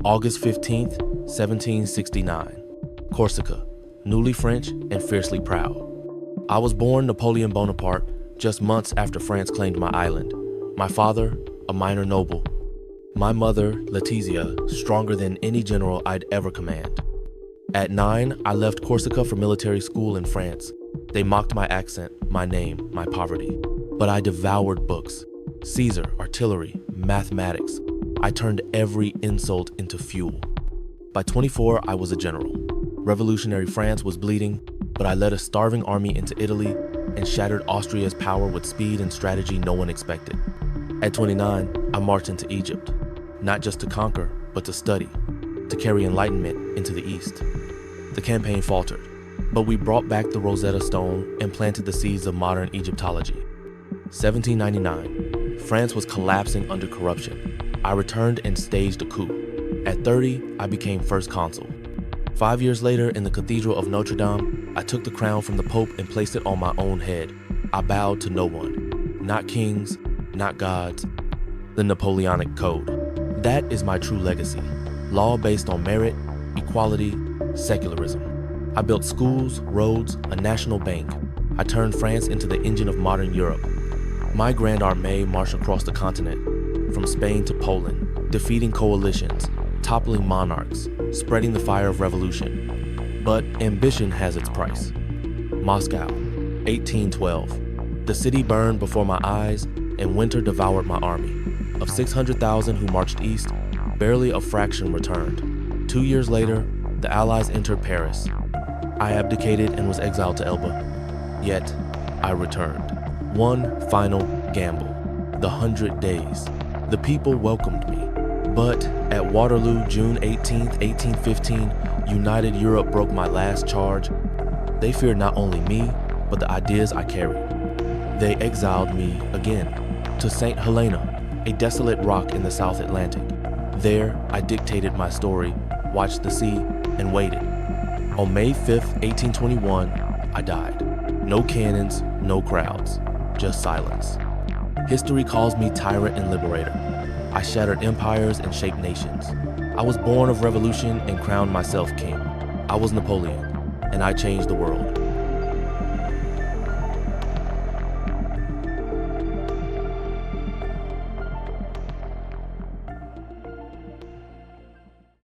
August 15th, 1769. Corsica, newly French and fiercely proud. I was born Napoleon Bonaparte just months after France claimed my island. My father, a minor noble. My mother, Letizia, stronger than any general I'd ever command. At 9, I left Corsica for military school in France. They mocked my accent, my name, my poverty. But I devoured books. Caesar, artillery, mathematics. I turned every insult into fuel. By 24, I was a general. Revolutionary France was bleeding, but I led a starving army into Italy and shattered Austria's power with speed and strategy no one expected. At 29, I marched into Egypt, not just to conquer, but to study, to carry enlightenment into the East. The campaign faltered, but we brought back the Rosetta Stone and planted the seeds of modern Egyptology. 1799, France was collapsing under corruption. I returned and staged a coup. At 30, I became first consul. 5 years later, in the Cathedral of Notre-Dame, I took the crown from the Pope and placed it on my own head. I bowed to no one, not kings, not gods, the Napoleonic Code. That is my true legacy. Law based on merit, equality, secularism. I built schools, roads, a national bank. I turned France into the engine of modern Europe. My Grand Armée marched across the continent, from Spain to Poland, defeating coalitions, toppling monarchs, spreading the fire of revolution. But ambition has its price. Moscow, 1812. The city burned before my eyes, and winter devoured my army. Of 600,000 who marched east, barely a fraction returned. 2 years later, the Allies entered Paris. I abdicated and was exiled to Elba. Yet, I returned. One final gamble. The 100 Days. The people welcomed me. But at Waterloo, June 18, 1815, united Europe broke my last charge. They feared not only me, but the ideas I carried. They exiled me again to Saint Helena, a desolate rock in the South Atlantic. There, I dictated my story, watched the sea, and waited. On May 5, 1821, I died. No cannons, no crowds, just silence. History calls me tyrant and liberator. I shattered empires and shaped nations. I was born of revolution and crowned myself king. I was Napoleon, and I changed the world.